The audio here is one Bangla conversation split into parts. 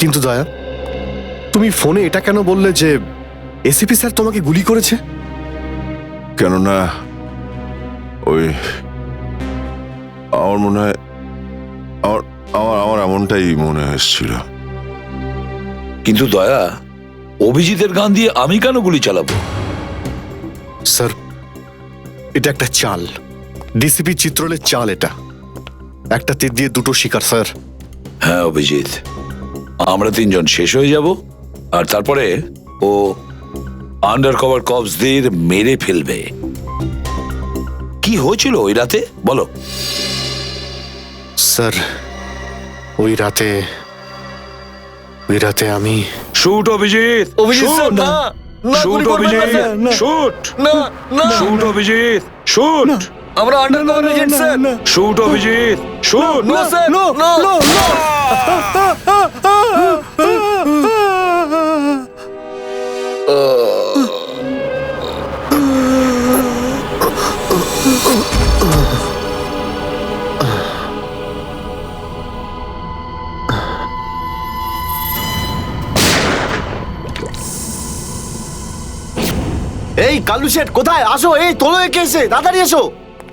কিন্তু দয়া, তুমি ফোনে এটা কেন বললে যে এসিপি স্যার তোমাকে গুলি করেছে? কেননা ওই আমার মনে হয় আমার এমনটাই মনে হয়েছিল। কিন্তু দয়া, অভিজিতের গান দিয়ে আমি কেন গুলি চালাবো? স্যার, এটা একটা চাল, ডিসিপি চিত্রলের চাল। এটা একটা তীর দিয়ে দুটো শিকার স্যার। হ্যাঁ অভিজিৎ, আমরা তিনজন শেষ হয়ে যাব আর তারপরে ও আন্ডার কভার কপসদের মেরে ফেলবে। কি হয়েছিল ওই রাতে বলো? স্যার, ওই রাতে আমি শুট অভিজিৎ, অভিজিৎ স্যার, না না, শুট গুলি করবেন না অভিজিৎ, স্যার। শুট না না, শুট অভিজিৎ, শুট আমরা undercover agent sir. Shoot Abhijit, shoot. No sir, no no. এই কালু শেঠ কোথায়? আসো, এই তোলো একে, এসে তাড়াতাড়ি এসো।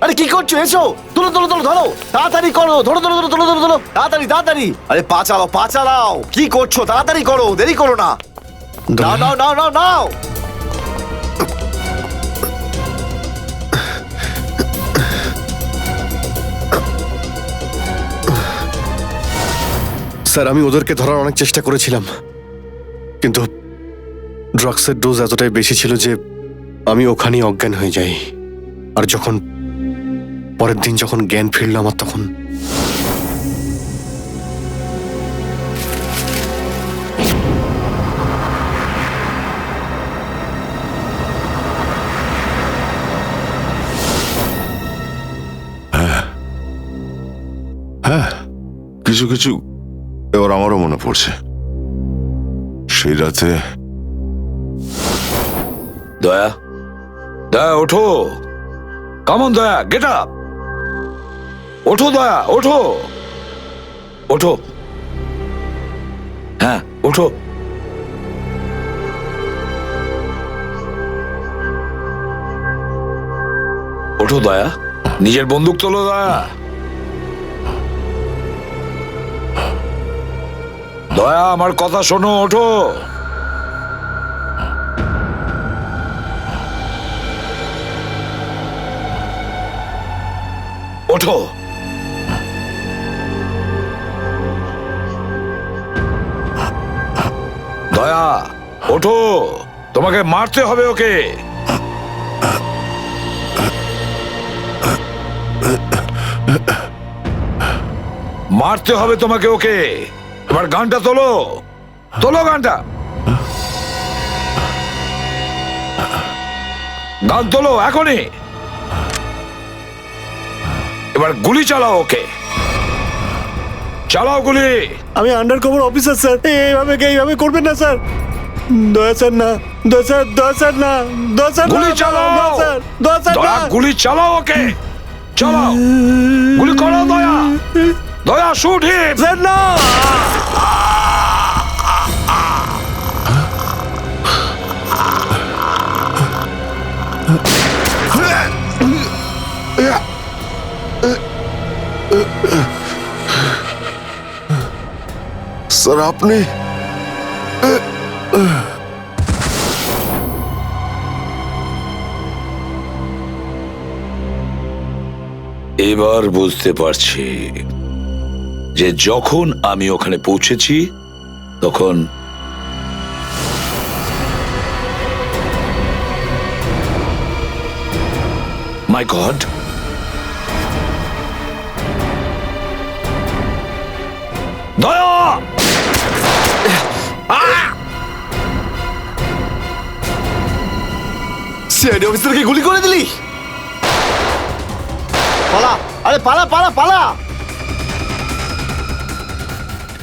আরে কি করছো? এসো, তোলো তোলো তোলো, ধরো তাড়াতাড়ি করো, ধরো ধরো ধরো ধরো ধরো ধরো, তাড়াতাড়ি তাড়াতাড়ি। আরে পা চালাও, পা চালাও, কি করছো? তাড়াতাড়ি করো, দেরি করো না। নাও নাও নাও নাও নাও। স্যার, আমি ওদেরকে ধরার অনেক চেষ্টা করেছিলাম, কিন্তু ড্রাগসের ডোজ এতটাই বেশি ছিল যে আমি ওখানেই অজ্ঞান হয়ে যাই। আর যখন পরের দিন যখন জ্ঞান ফিরল আমার, তখন হ্যাঁ, কিছু কিছু এবার আমারও মনে পড়ছে। সেই রাতে দয়া, দয়া ওঠো, কামন দয়া, গেট আপ, ওঠো দয়া, ওঠো ওঠো, হ্যাঁ ওঠো। ওঠো দয়া, নিজের বন্দুক তোলো দয়া। দয়া আমার কথা শোনো, ওঠো। ওঠো। দয়া ওঠো, তোমাকে মারতে হবে ওকে। মারতে হবে তোমাকে ওকে। এবার গানটা তোলো, তোলো গানটা, গান তোলো এখনই। এবার গুলি চালাও ওকে, চালাও গুলি। আমি আন্ডার কভার অফিসার স্যার, এইভাবে করবেন না স্যার। দয়া স্যার না, দয়া স্যার, দয়া স্যার না, দয়া স্যার, গুলি চালাও, দয়া স্যার, দয়া স্যার দয়া না। গুলি চালাও ওকে, চালাও গুলি করো দয়া, দয়া শুট হিম। স্যার না। স্যার আপনি এবার বুঝতে পারছি যে যখন আমি ওখানে পৌঁছেছি তখন মাই গড, দয়া, সিআইডি অফিসারকে গুলি করে দিলি? পালা, আরে পালা পালা পালা।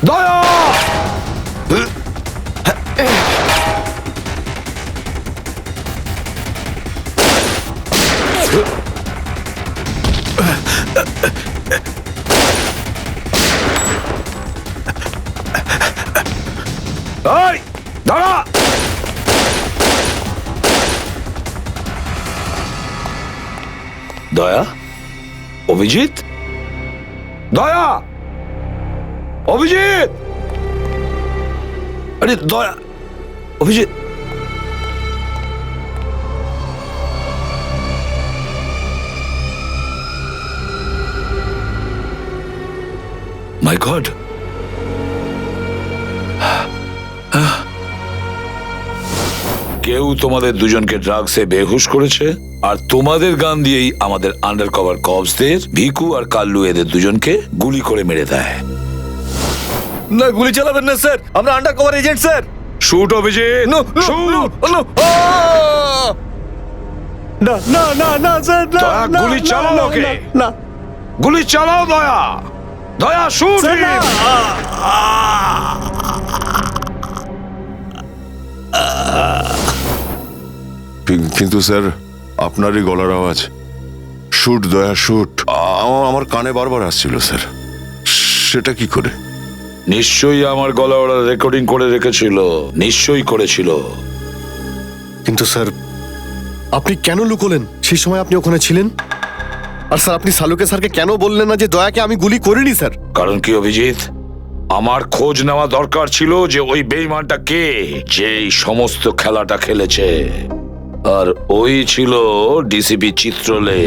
দয়া, এই দাঁড়া! দয়া, অভিজিৎ, দয়া, অভিজিৎ, আরে দয়া, অভিজিৎ। মাই গড, কেউ তোমাদের দুজনকে ড্রাগসে বেহুশ করেছে, আর তোমাদের গান দিয়েই আমাদের আন্ডার কভার কপসদের ভিকু আর কাল্লু এদের দুজনকে গুলি করে মেরে দেয়। না, গুলি চালাবেন না স্যার, আমরা undercover agent sir. Shoot Abhijit, no shoot! না না না না স্যার, না দয়া, না, গুলি না, চালাও না, ওকে। না, না গুলি চালাও দয়া, দয়া শুট! স্যার, না। কিন্তু স্যার আপনারই গলার আওয়াজ, শুট দয়া শুট, আমার কানে বারবার আসছিল স্যার। সেটা কি করে? নিশ্চয়ই আমার গলা ওরা রেকর্ডিং করে রেখেছিল, নিশ্চয়ই করেছিল। কিন্তু স্যার, আপনি কেন লুকোলেন? সেই সময় আপনি ওখানে ছিলেন। আর স্যার, আপনি সালুকে স্যারকে কেন বললেন না যে দয়াকে আমি গুলি করিনি স্যার? কারণ কি অভিজিৎ, আমার খোঁজ নেওয়া দরকার ছিল যে ওই বেঈমানটা কে, যে এই সমস্ত খেলাটা খেলেছে। আর ওই ছিল ডিসিপি চিত্রলে।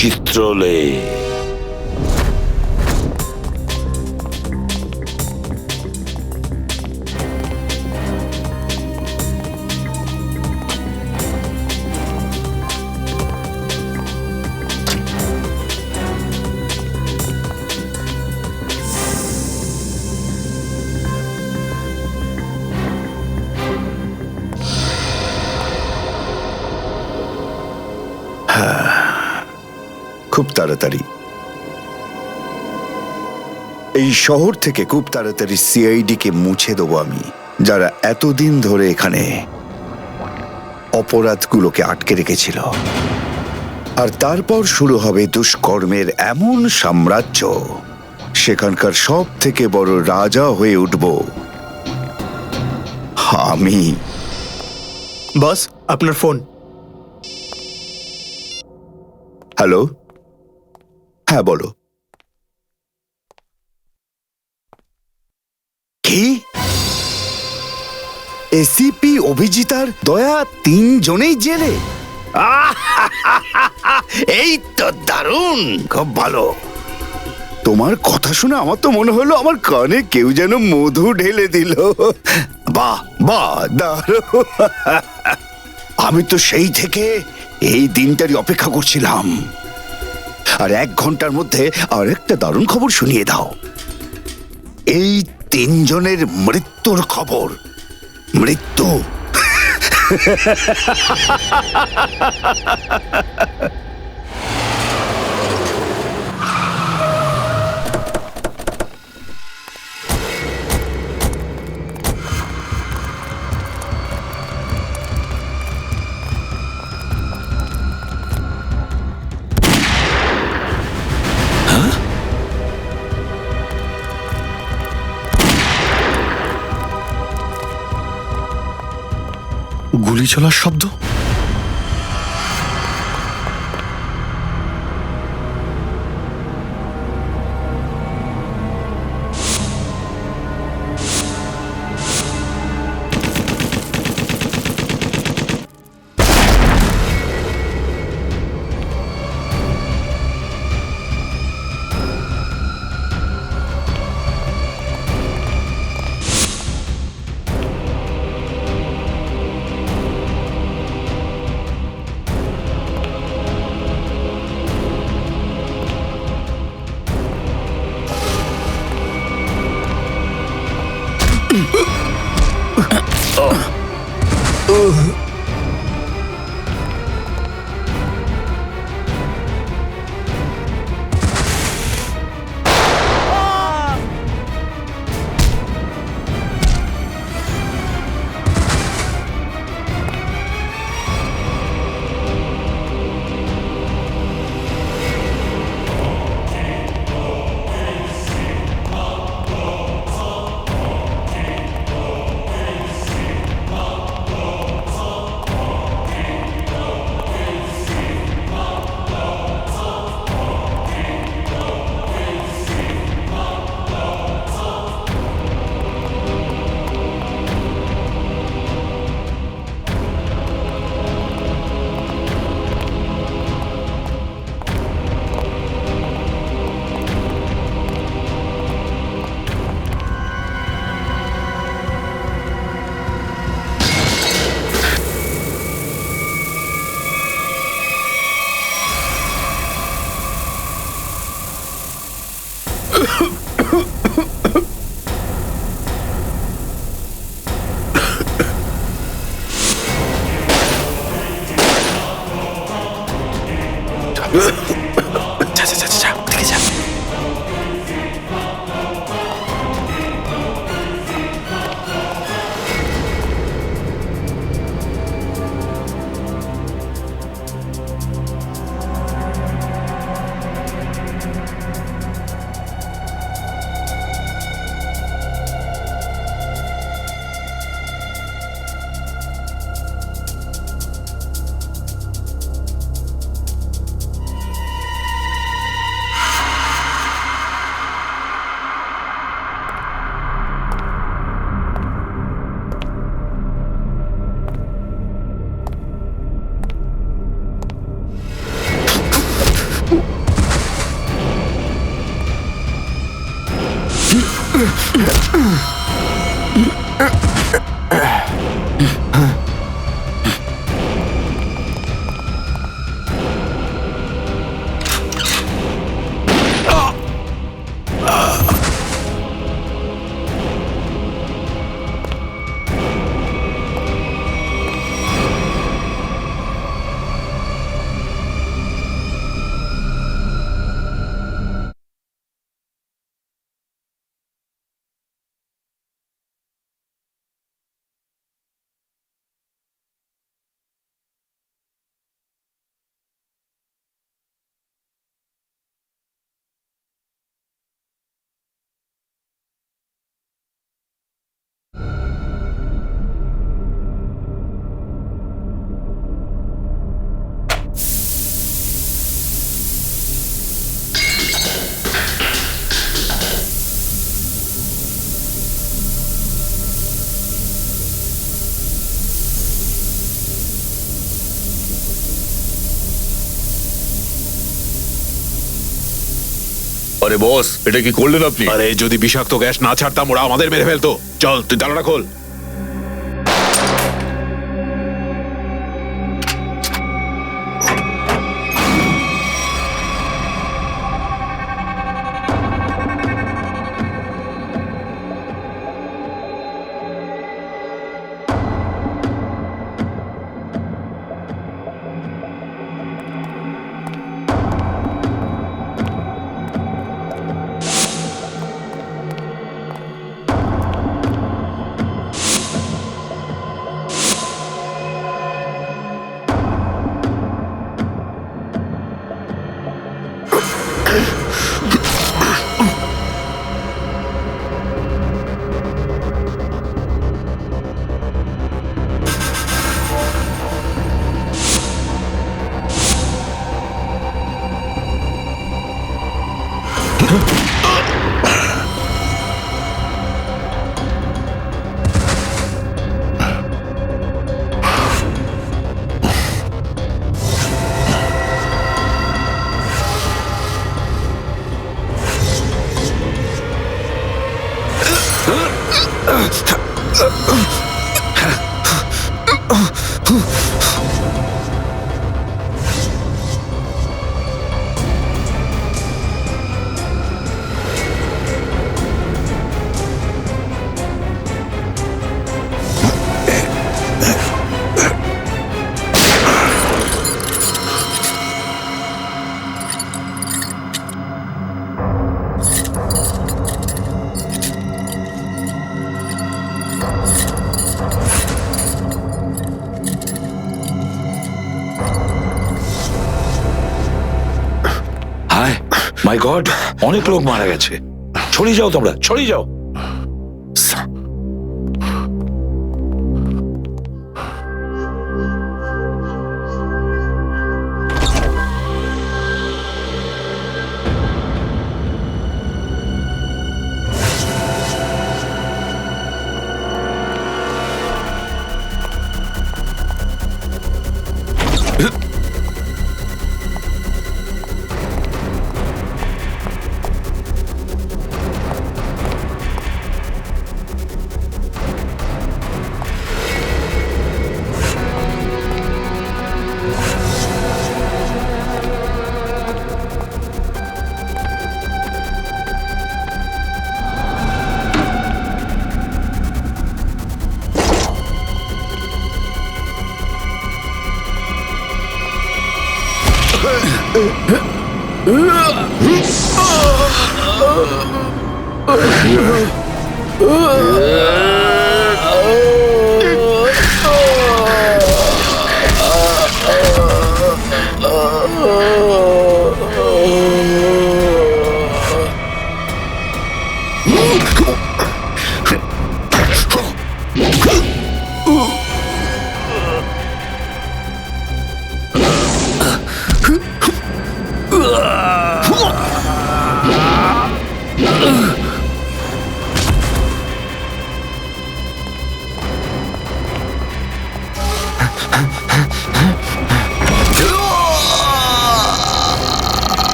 চিত্রলে খুব তাড়াতাড়ি এই শহর থেকে খুব তাড়াতাড়ি সিআইডি কে মুছে দেবো আমি, যারা এতদিন ধরে এখানে অপরাধগুলোকে আটকে রেখেছিল। আর তারপর শুরু হবে দুষ্কর্মের এমন সাম্রাজ্য, সেখানকার সব থেকে বড় রাজা হয়ে উঠব আমি। বস, আপনার ফোন। হ্যালো, হ্যাঁ বলো। কি? এসিপি অভিজিৎ আর দয়া তিনজনেই জেলে? এই তো দারুণ, খুব ভালো। তোমার কথা শুনে আমার তো মনে হলো আমার কানে কেউ যেন মধু ঢেলে দিল। বাহ বাহ, দারুণ। আমি তো সেই থেকে এই দিনটারই অপেক্ষা করছিলাম। আর 1 ঘন্টার মধ্যে আরেকটা দারুণ খবর শুনিয়ে দাও। এই তিনজনের মৃত্যুর খবর। মৃত্যু। গুলি চলার শব্দ। আরে বস, এটা কি করলেন আপনি? আরে যদি বিষাক্ত গ্যাস না ছাড়তাম ওরা আমাদের মেরে ফেলতো। চল তুই জানালা খোল। হায় মাই গড, অনেক লোক মারা গেছে। ছড়িয়ে যাও তোমরা, ছড়িয়ে যাও।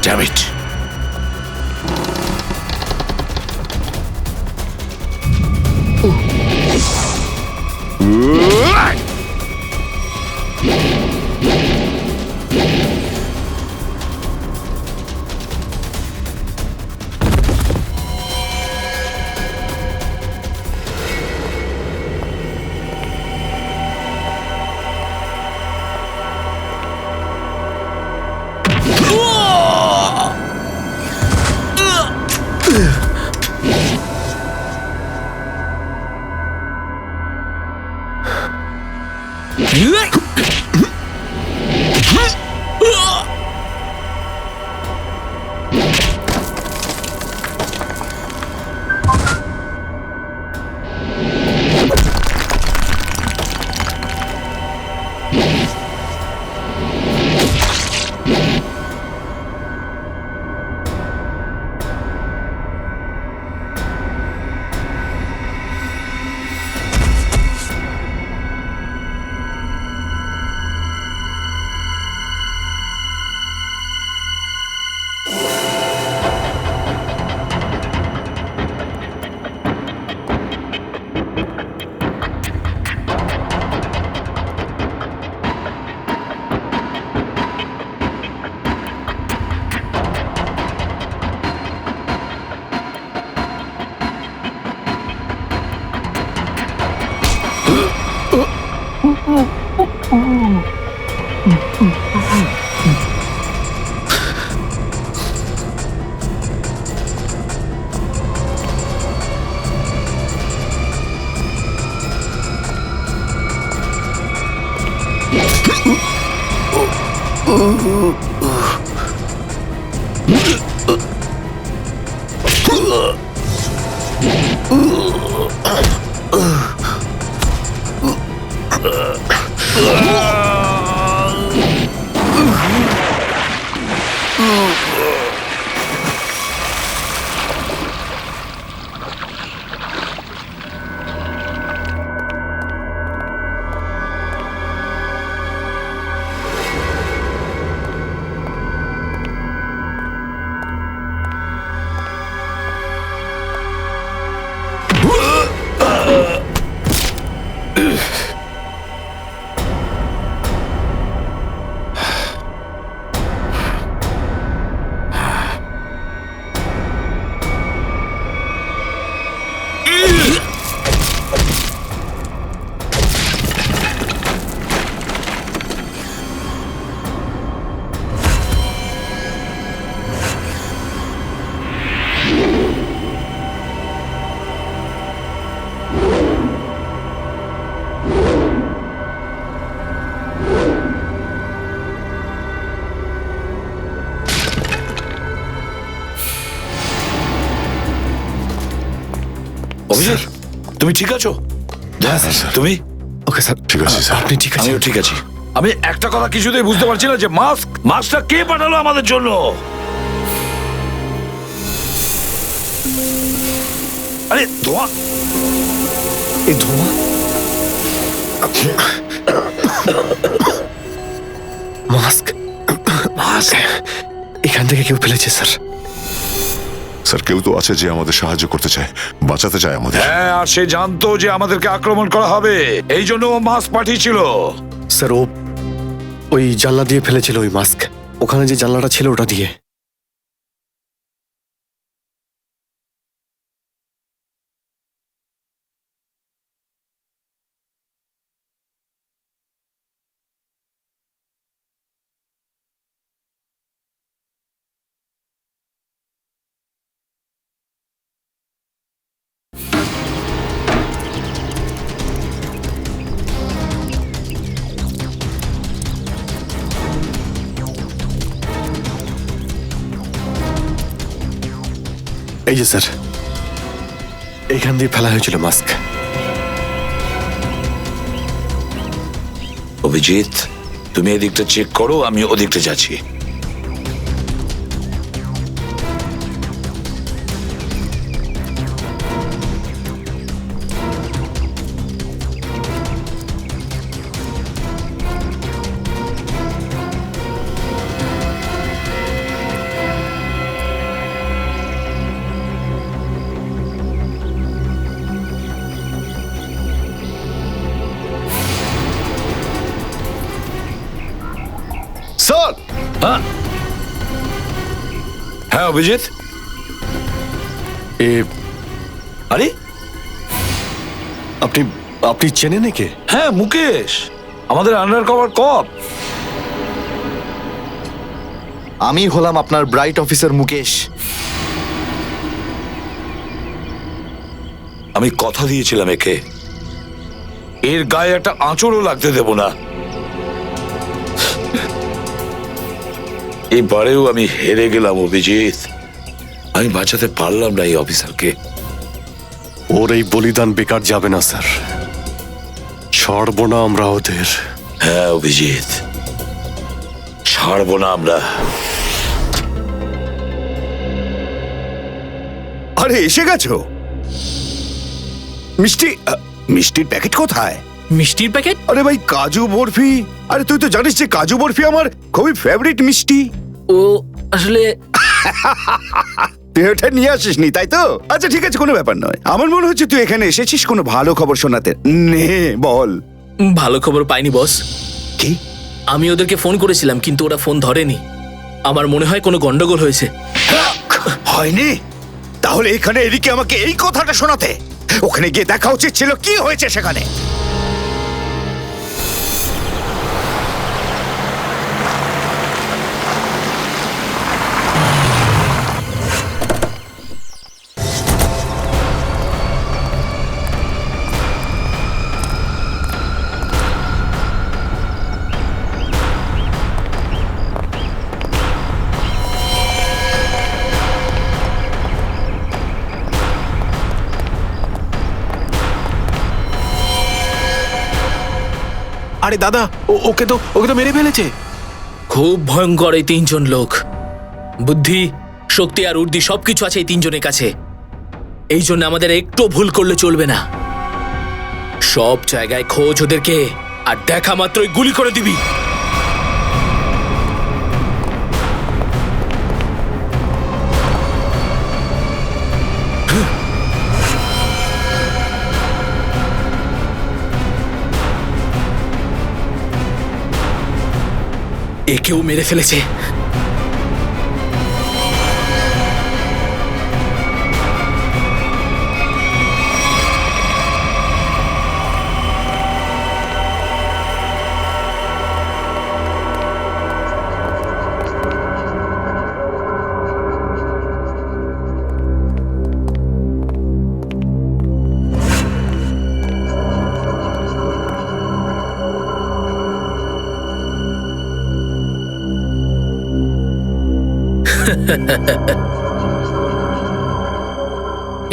Damn it. অভিজিৎ, তুমি ঠিক আছো? হ্যাঁ স্যার। তুমি? ওকে স্যার, ঠিক আছে, স্যার। আপনি ঠিক আছেন? আমিও ঠিক আছি। আমি একটা কথা কিছুতেই বুঝতে পারছি না যে মাস্কটা কে পাঠালো আমাদের জন্য? আরে ধোঁয়া, এই ধোঁয়া, মাস্ক এখান থেকে কেউ ফেলেছে স্যার। স্যার, কেউ তো আছে যে আমাদের সাহায্য করতে চায়, বাঁচাতে চায় আমাদের। হ্যাঁ, আর সে জানতো যে আমাদেরকে আক্রমণ করা হবে, এই জন্য ও মাস্ক পাঠিয়েছিল। স্যার, ও ওই জানলা দিয়ে ফেলেছিল ওই মাস্ক, ওখানে যে জানলাটা ছিল ওটা দিয়ে। এই যে স্যার, এইখান দিয়ে ফেলা হয়েছিল মাস্ক। অভিজিৎ, তুমি এদিকটা চেক করো, আমি ওদিকটা যাচ্ছি। স্যার, হ্যাঁ অভিজিৎ, এ আরে আপনি আপনি চেনেন একে? হ্যাঁ মুকেশ, আমাদের আন্ডার কভার কপ। আমি হলাম আপনার ব্রাইট অফিসার মুকেশ। আমি কথা দিয়েছিলাম একে, এর গায়ে একটা আঁচড়ও লাগতে দেব না। এবারেও আমি হেরে গেলাম অভিজিৎ, আমি বাঁচাতে পারলাম না এই অফিসারকে। ওর এই বলিদান বেকার যাবে না স্যার, ছাড়বো না আমরা ওদের। হ্যাঁ অভিজিৎ, ছাড়বো না আমরা। আরে এসে গেছো? মিষ্টি মিষ্টির প্যাকেট কোথায়? মিষ্টির প্যাকেট? আরে ভাই, কাজু বরফি। আরে তুই তো জানিস যে কাজু বরফি আমার খুবই ফেভারিট মিষ্টি। ও আসলে তুই ওটা নিয়ে আসিসনি তাই তো? আচ্ছা ঠিক আছে, কোনো ব্যাপার নয়। আমার মনে হচ্ছে তুই এখানে এসেছিস কোনো ভালো খবর শোনাতে। নে বল। ভালো খবর পাইনি বস। কি? আমি ওদেরকে ফোন করেছিলাম কিন্তু ওরা ফোন ধরেনি। আমার মনে হয় কোনো গন্ডগোল হয়েছে। হয়নি? তাহলে এখানে এদিকে আমাকে এই কথাটা শোনাতে? ওখানে গিয়ে দেখা উচিত ছিল কি হয়েছে সেখানে। আরে দাদা, ওকে তো মেরে ফেলেছে। খুব ভয়ঙ্কর এই তিনজন লোক। বুদ্ধি, শক্তি আর উর্দি সবকিছু আছে এই তিনজনের কাছে। এই জন্য আমাদের একটু ভুল করলে চলবে না। সব জায়গায় খোঁজ ওদেরকে, আর দেখা মাত্রই গুলি করে দিবি। একেও মেরে ফেলেছে।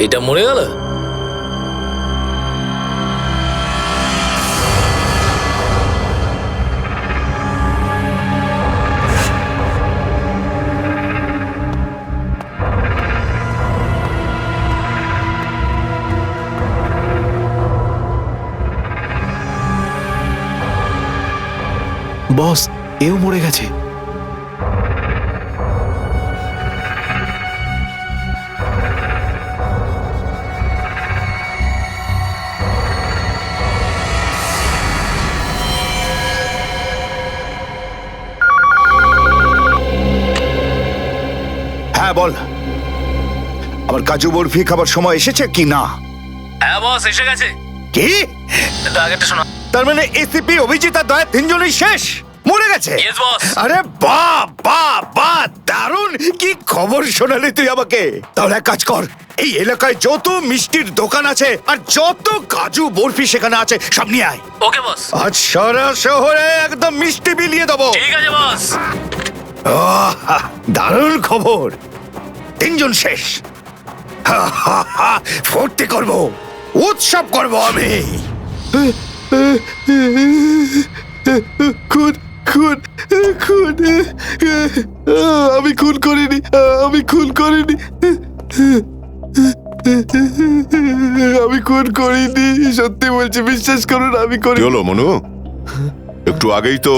এটা মরে গেল। বস, এও মরে গেছে। হ্যাঁ বল, আমার কাজু বরফি খাবার সময় এসেছে কি না? হ্যাঁ বস, এসে গেছে। কি? আগেরটা শোনা। তার মানে এসিপি, অভিজিৎ আর দয়া তিনজনই শেষ, মরে গেছে? Yes, boss. আরে বাহ বাহ বাহ, দারুণ! কি খবর শোনালি তুই আমাকে। তাহলে এক কাজ কর, এই এলাকায় যত মিষ্টির দোকান আছে আর যত কাজু বরফি সেখানে আছে সব নিয়ে আয়। ওকে বস। আজ সারা শহরে একদম মিষ্টি বিলিয়ে দেবো। ঠিক আছে বস। দারুণ খবর, তিনজন শেষ। ফুর্তি করব, উৎসব করব আমি। খুন খুন খুন আমি খুন করিনি, আমি খুন করিনি, আমি খুন করিনি, সত্যি বলছি, বিশ্বাস করুন আমি কি করি। হলো মনু? একটু আগেই তো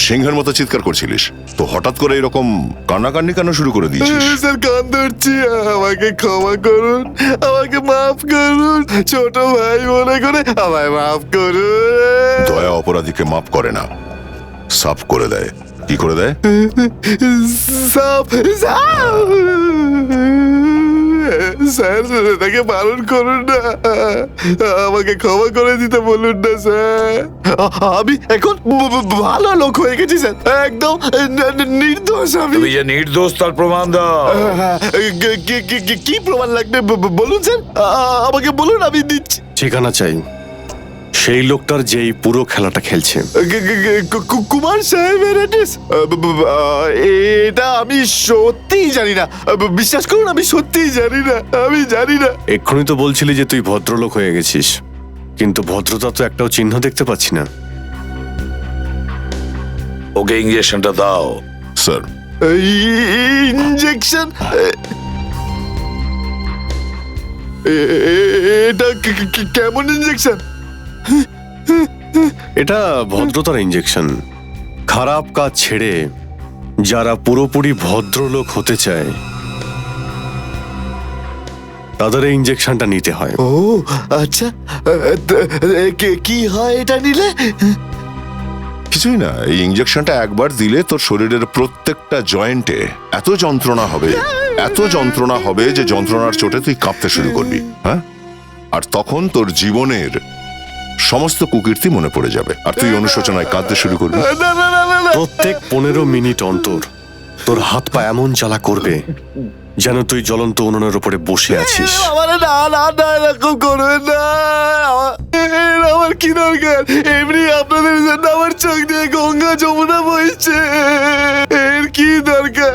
সিংহের মতো চিৎকার করছিলিস, তো হঠাৎ করে এরকম কান্নাকান্নি কেন শুরু করে দিয়েছিস? স্যার কান ধরছি, আমাকে ক্ষমা করুন, আমাকে মাফ করুন, ছোট ভাই মনে করে আমায় মাফ করুন। দয়া অপরাধীকে মাফ করে না, সাফ করে দেয়। কি করে দেয়? সাপ সাপ স্যার, তাকে বারণ করুন না, আমাকে ক্ষমা করে দিতে বলুন না স্যার। আমি এখন ভালো লোক হয়ে গেছি স্যার, একদম নির্দোষ আমি। তুমি যে নির্দোষ তার প্রমাণ দাও। কি প্রমাণ লাগবে বলুন স্যার, আমাকে বলুন, আমি দিচ্ছি। ঠিকানা চাই সেই লোকটার যেই পুরো খেলাটা খেলছে। কুমার সাহেবের অ্যাড্রেস? এটা আমি সত্যিই জানি না, বিশ্বাস করুন, আমি সত্যিই জানি না, আমি জানি না। এক্ষুনি তো বলছিলি যে তুই ভদ্রলোক হয়ে গেছিস, কিন্তু ভদ্রতা তো একটাও চিহ্ন দেখতে পাচ্ছি না। ওকে ইঞ্জেকশনটা দাও। Sir, injection? এটা কেমন ইঞ্জেকশন? এটা ভদ্রতার ইঞ্জেকশন। খারাপ কাজ ছেড়ে যারা পুরোপুরি ভদ্রলোক হতে চায় তাদের এই ইঞ্জেকশনটা নিতে হয়। ও আচ্ছা, কি হয় এটা নিলে? কিছুই না, এই ইঞ্জেকশনটা একবার দিলে তোর শরীরের প্রত্যেকটা জয়েন্টে এত যন্ত্রণা হবে, এত যন্ত্রণা হবে যে যন্ত্রণার চোটে তুই কাঁপতে শুরু করবি। হ্যাঁ, আর তখন তোর জীবনের সমস্ত কুকীর্তি মনে পড়ে যাবে, আর তুই অনুশোচনায় কাঁদতে শুরু করবি। না না না না না, প্রত্যেক 15 মিনিট অন্তর তোর হাত পা এমন জ্বালা করবে যেন তুই জ্বলন্ত উনুনের উপরে বসে আছিস। আমার না না না, এরকম করবেন না, আমার কি দরকার? এমনি আপনাদের জন্য আমার চোখ দিয়ে গঙ্গা যমুনা বইছে, এর কি দরকার?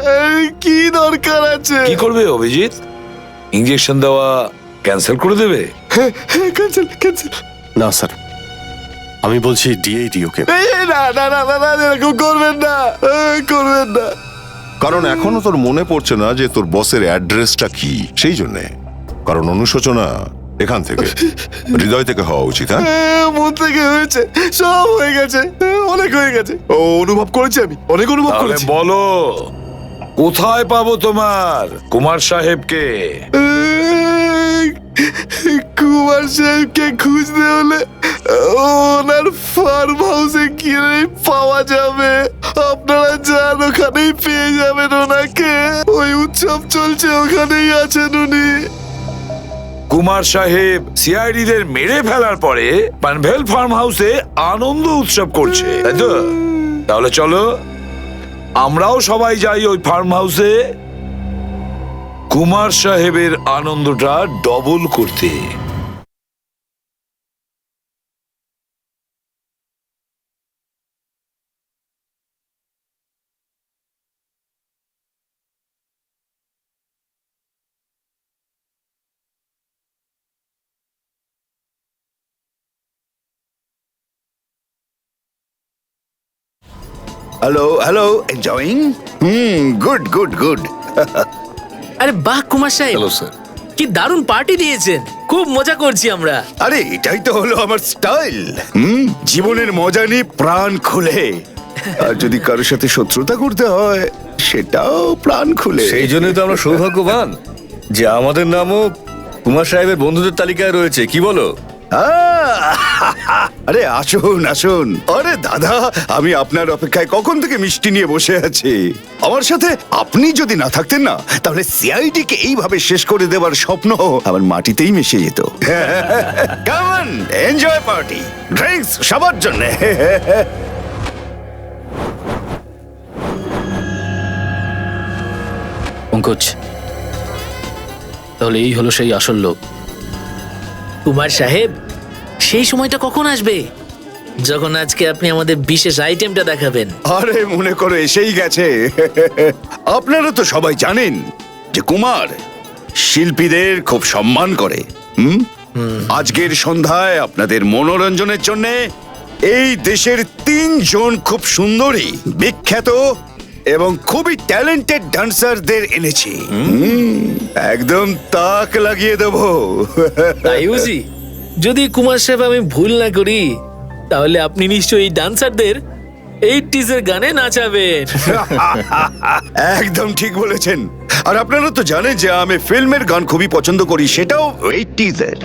কি দরকার আছে? কি করবে অভিজিৎ? ইঞ্জেকশন দেওয়া ক্যান্সেল করে দেবে? Cancel cancel. না স্যার, আমি বলছি দিয়েই দিই ওকে। না না না না না, এরকম করবেন না, করবেন না। কারণ এখনো তোর মনে পড়ছে না যে তোর বসের অ্যাড্রেসটা কি, সেই জন্যে। কারণ অনুশোচনা এখান থেকে, হৃদয় থেকে হওয়া উচিত। হ্যাঁ, মন থেকে হয়েছে, সব হয়ে গেছে, অনেক হয়ে গেছে, অনুভব করেছি আমি, অনেক অনুভব তাহলে করেছি। বলো, কোথায় পাবো তোমার কুমার সাহেবকে? কুমার সাহেবকে খুঁজতে হলে ওনার ফার্ম হাউসে গিয়ে পাওয়া যাবে। আপনারা যান, ওখানেই পেয়ে যাবেন ওনাকে। ওই উৎসব চলছে, ওখানেই আছেন উনি। কুমার সাহেব সিআইডিদের মেরে ফেলার পরে পানভেল ফার্ম হাউসে আনন্দ উৎসব করছে, তাই তো? তাহলে চলো আমরাও সবাই যাই ওই ফার্ম হাউসে কুমার সাহেবের আনন্দটা ডবল করতে। Hello hello, enjoying? Good good good. আরে বাহ কুমার সাহেব, হ্যালো স্যার। কি দারুণ পার্টি দিয়েছেন, খুব মজা করছি আমরা। আরে এটাই তো হলো আমার স্টাইল। জীবনের মজা নিয়ে প্রাণ খুলে, আর যদি কারোর সাথে শত্রুতা করতে হয় সেটাও প্রাণ খুলে। সেই জন্যই তো আমরা সৌভাগ্যবান যে আমাদের নামও কুমার সাহেবের বন্ধুদের তালিকায় রয়েছে, কি বলো? আরে আসুন আসুন। আরে দাদা, আমি আপনার অপেক্ষায় কখন থেকে মিষ্টি নিয়ে বসে আছি। আমার সাথে আপনি যদি না থাকতেন না, তাহলে সিআইডি কে এইভাবে শেষ করে দেওয়ার স্বপ্ন আমার মাটিতেই মিশে যেত। কেমন এনজয় পার্টি, ড্রিঙ্কস সবার জন্য। পঙ্কজ, তাহলে এই হলো সেই আসল লোক। কুমার সাহেব, সেই সময়টা কখন আসবে যখন আজকে আপনি আমাদের বিশেষ আইটেমটা দেখাবেন? আরে মনে করো এসেই গেছে। আপনারা তো সবাই জানেন যে কুমার শিল্পীদের খুব সম্মান করে। আজকের সন্ধ্যায় আপনাদের মনোরঞ্জনের জন্য এই দেশের 3 জন খুব সুন্দরী, বিখ্যাত এবং খুবই ট্যালেন্টেড ডান্সারদের এনেছি। একদম তাক লাগিয়ে দেবো। তাই বুঝি? যদি কুমার সাহেব আমি ভুল না করি, তাহলে আপনি নিশ্চয়ই এই ডান্সারদের 80s এর গানে নাচাবেন। একদম ঠিক বলেছেন। আর আপনারা তো জানেন যে আমি ফিল্মের গান খুবই পছন্দ করি, সেটাও 80s এর।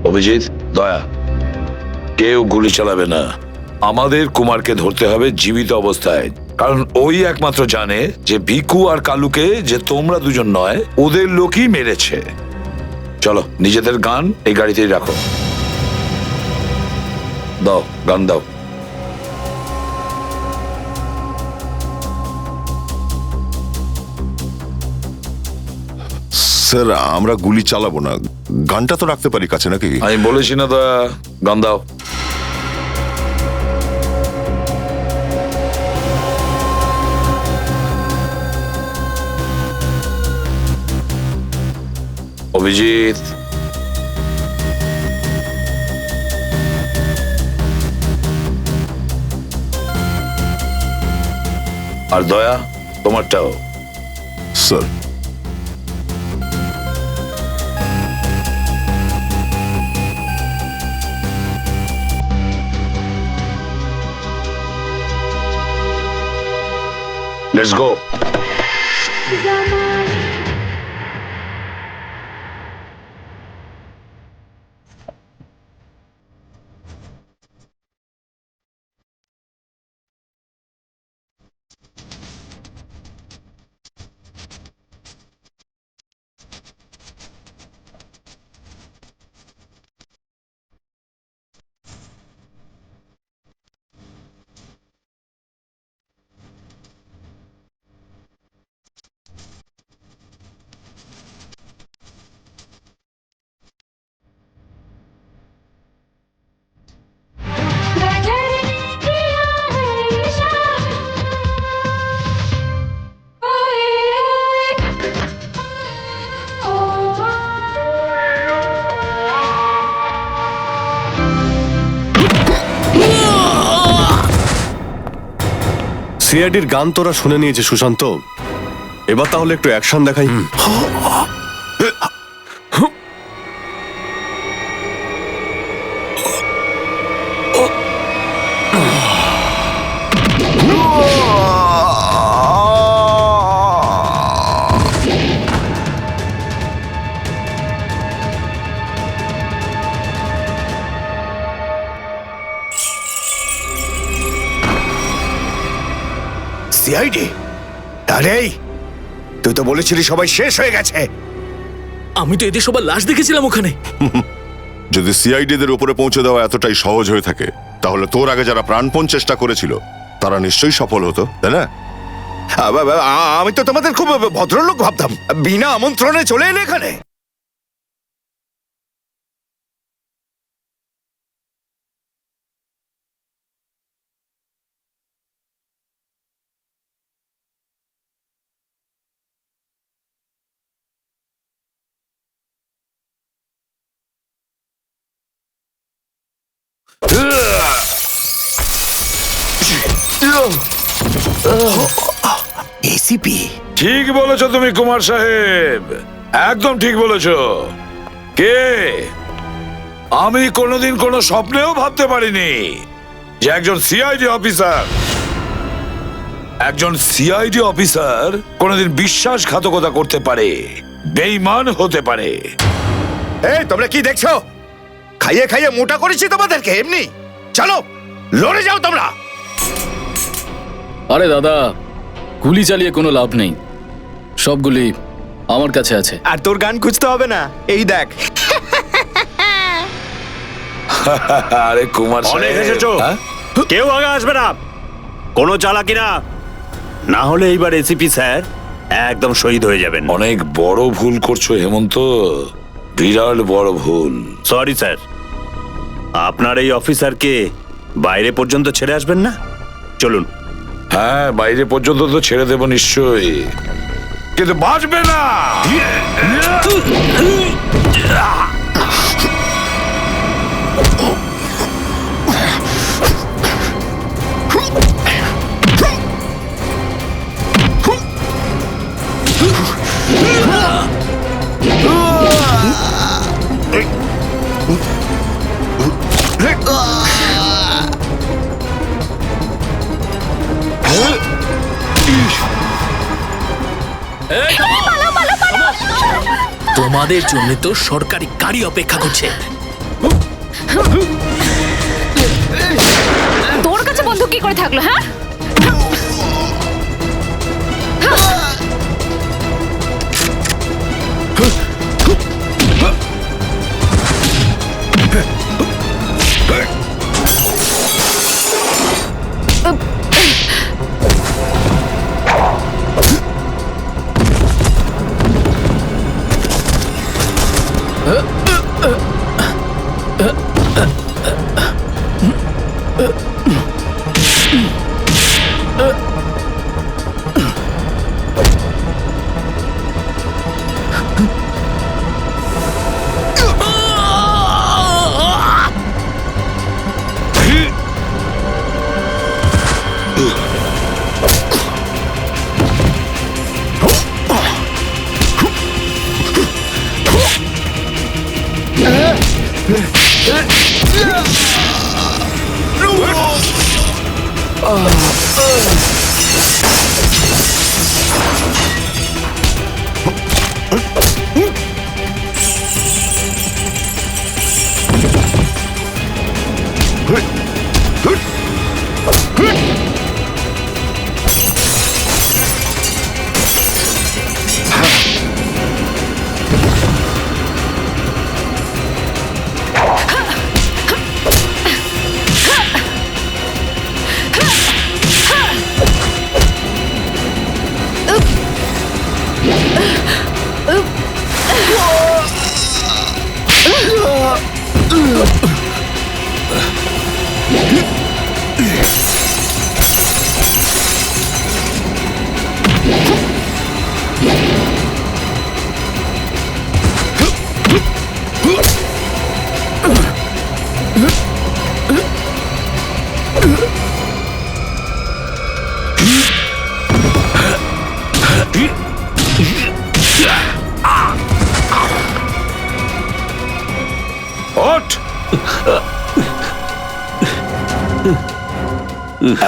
অভিজিৎ, দয়া, কেউ গুলি চালাবে না। আমাদের কুমারকে ধরতে হবে জীবিত অবস্থায়, কারণ ওই একমাত্র জানে যে ভিকু আর কালুকে যে তোমরা দুজন নয়, ওদের লোকই মেরেছে। চলো, নিজেদের গান এই গাড়িতেই রাখো। দাও, গান দাও। স্যার, আমরা গুলি চালাবো না, গানটা তো রাখতে পারি কাছে নাকি? আমি বলেছি না দয়া, গান দাও। অভিজিৎ, আর দয়া, তোমারটাও। Sir, let's go. সিআইডির গান তোরা শুনে নিয়েছে সুশান্ত, এবার তাহলে একটু অ্যাকশন দেখাই। সিআইডি? আরে তুই তো বলেছিলি সবাই শেষ হয়ে গেছে। আমি তো এদের সবার লাশ দেখেছিলাম ওখানে। যদি সিআইডিদের উপরে পৌঁছে দেওয়া এতটাই সহজ হয়ে থাকে, তাহলে তোর আগে যারা প্রাণপণ চেষ্টা করেছিল তারা নিশ্চয়ই সফল হতো, তাই না? আমি তো তোমাদের খুব ভদ্রলোক ভাবতাম, বিনা আমন্ত্রণে চলে এলে এখানে। এসিপি ঠিক বলেছো তুমি কুমার সাহেব, একদম ঠিক বলেছো। কে? আমি কোনোদিন কোনো স্বপ্নেও ভাবতে পারিনি যে একজন সিআইডি অফিসার কোনোদিন বিশ্বাসঘাতকতা করতে পারে, বেঈমান হতে পারে। এই তোমরা কি দেখছো? খাইয়ে খাইয়ে মোটা করেছি তোমাদেরকে এমনি। চলো লড়ে যাও তোমরা। আরে দাদা, গুলি চালিয়ে কোনো লাভ নেই, সবগুলি আমার কাছে আছে। আর তোর গান খুঁজতে হবে না, এই দেখ। আরে কুমার অনেক সাহেব, এসেছো, হ্যাঁ? কেউ আগে আসবে না, কোনো চালাকি না, না হলে এইবার এসিপি স্যার একদম শহীদ হয়ে যাবেন। অনেক বড় ভুল করছো হেমন্ত, বিরাট বড় ভুল। সরি স্যার, আপনার এই অফিসারকে বাইরে পর্যন্ত ছেড়ে আসবেন না? চলুন। হ্যাঁ, বাইরে পর্যন্ত তো ছেড়ে দেবো নিশ্চয়ই, কিন্তু বাঁচবে না। তোমাদের জন্য তো সরকারি গাড়ি অপেক্ষা করছে। তোর কাছে বন্দুক কি করে থাকলো? হ্যাঁ,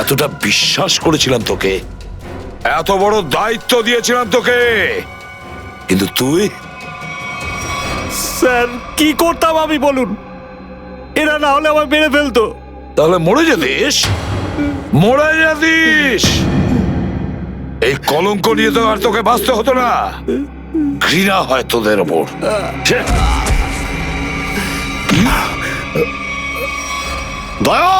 এতটা বিশ্বাস করেছিলাম তোকে, এত বড় দায়িত্ব দিয়েছিলাম তোকে, কিন্তু তুই। স্যার কি করতাম আমি বলুন? এরা না হলে আমার মেরে ফেলতো। তাহলে মরে যেতিস, মরে যেতিস। এই কলঙ্ক নিয়ে তো আর তোকে বাঁচতে হতো না। ঘৃণা হয় তোদের ওপর। দয়া!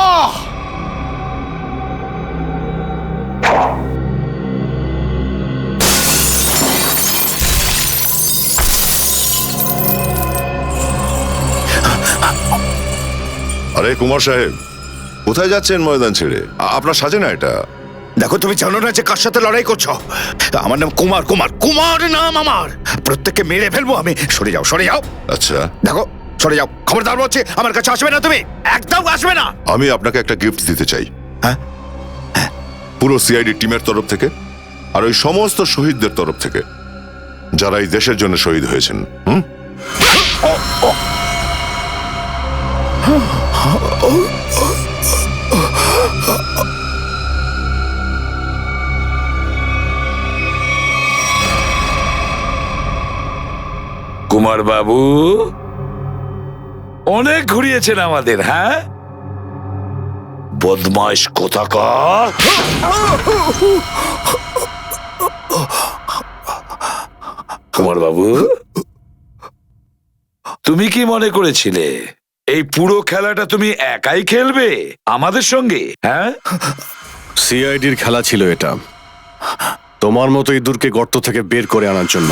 আরে কুমার সাহেব, কোথায় যাচ্ছেন ময়দান ছেড়ে? আপনার সাজে না এটা। দেখো তুমি জানো না যে কার সাথে লড়াই করছো? আমার নাম কুমার, কুমার কুমার নাম আমার। প্রত্যেককে মেরে ফেলবো আমি। সরে যাও, সরে যাও। আচ্ছা, দেখো সরে যাও, খবরদার বলছি আমার কাছে আসবে না তুমি, একদম আসবে না। আমি আপনাকে একটা গিফট দিতে চাই। হ্যাঁ পুরো সিআইডি টিমের তরফ থেকে আর ওই সমস্ত শহীদদের তরফ থেকে যারা এই দেশের জন্য শহীদ হয়েছেন। কুমার বাবু অনেক ঘুরিয়েছেন আমাদের, হ্যাঁ? বদমাইশ কোথাকার। কুমার বাবু, তুমি কি মনে করেছিলে এই পুরো খেলাটা তুমি একাই খেলবে আমাদের সঙ্গে? হ্যাঁ, সিআইডির খেলা ছিল এটা, তোমার মতো ইঁদুরকে গর্ত থেকে বের করে আনার জন্য।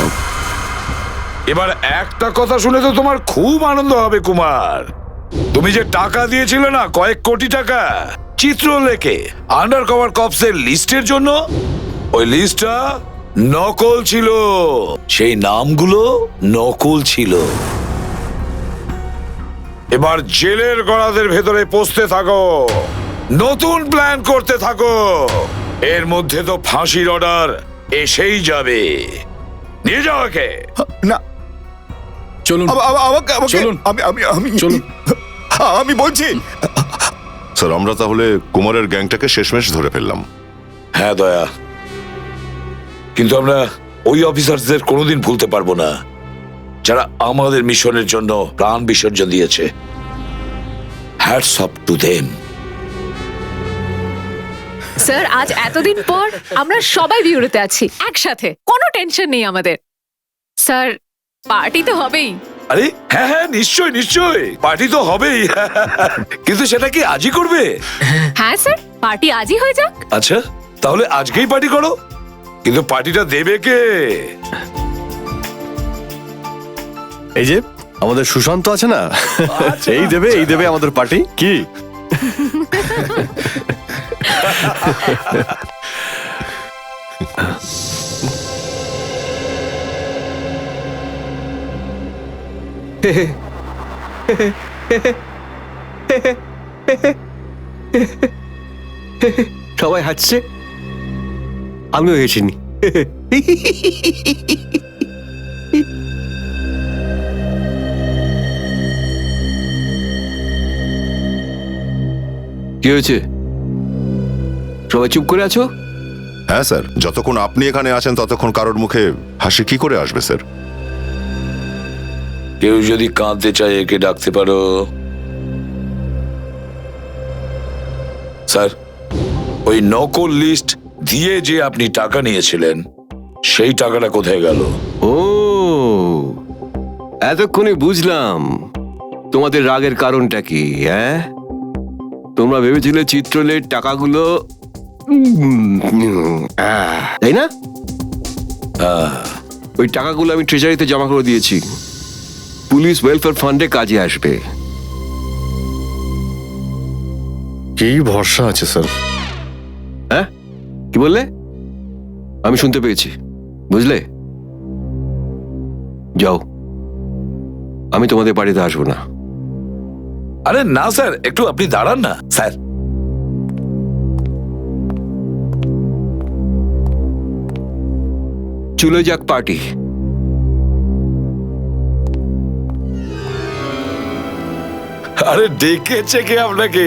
এবার একটা কথা শুনে তো তোমার খুব আনন্দ হবে কুমার। তুমি যে টাকা দিয়েছিলে না, কয়েক কোটি টাকা চিত্রলেখে আন্ডার কভার কপসের লিস্টের জন্য, ওই লিস্টটা নকল ছিল, সেই নামগুলো নকল ছিল। এবার জেলের গড়াদের ভেতরে পৌঁছতে থাকো, নতুন প্ল্যান করতে থাকো। এর মধ্যে তো ফাঁসির অর্ডার এসেই যাবে। নিয়ে যাও একে। না, চলুন চলুন চলুন। আমি বলছি স্যার, আমরা তাহলে কুমারের গ্যাংটাকে শেষমেশ ধরে ফেললাম। হ্যাঁ দয়া, কিন্তু আমরা ওই অফিসারদের কোনোদিন ভুলতে পারবো না যারা আমাদের মিশনের জন্য প্রাণ বিসর্জন দিয়েছে। Hats off to them. Sir, আজ এতদিন পর আমরা সবাই বিউরোতে আছি একসাথে, কোনো টেনশন নেই আমাদের। স্যার, পার্টি তো হবেই। আরে হ্যাঁ হ্যাঁ, নিশ্চয় নিশ্চয়, পার্টি তো হবেই। কিন্তু সেটা কি আজই করবে? হ্যাঁ স্যার, পার্টি আজই হয়ে যাক। আচ্ছা, তাহলে আজকেই পার্টি করো, কিন্তু পার্টিটা দেবে কে? এই যে আমাদের সুশান্ত আছে না, এই দেবে আমাদের পার্টি। কি সবাই হাসছে, আমিও হেসিনি। কি হয়েছে, সবাই চুপ করে আছো? হ্যাঁ স্যার, যতক্ষণ আপনি এখানে আছেন ততক্ষণ কারোর মুখে হাসি কি করে আসবে স্যার? কেউ যদি কাঁদতে চায় একে ডাকতে পারো। স্যার, ওই নকল লিস্ট দিয়ে যে আপনি টাকা নিয়েছিলেন, সেই টাকাটা কোথায় গেল? ও, এতক্ষণে বুঝলাম তোমাদের রাগের কারণটা কি। হ্যাঁ, তোমরা ভেবেছিলে চিত্রলের টাকাগুলো, তাই না? ওই টাকাগুলো আমি ট্রেজারিতে জমা করে দিয়েছি, পুলিশ ওয়েলফেয়ার ফান্ডে কাজে আসবে। কি ভরসা আছে স্যার? হ্যাঁ, কি বললে? আমি শুনতে পেয়েছি, বুঝলে? যাও, আমি তোমাদের বাড়িতে আসবো না। আরে না স্যার, একটু আপনি দাঁড়ান না স্যার। চলে যাক পার্টি। আরে ডেকেছে কে আপনাকে?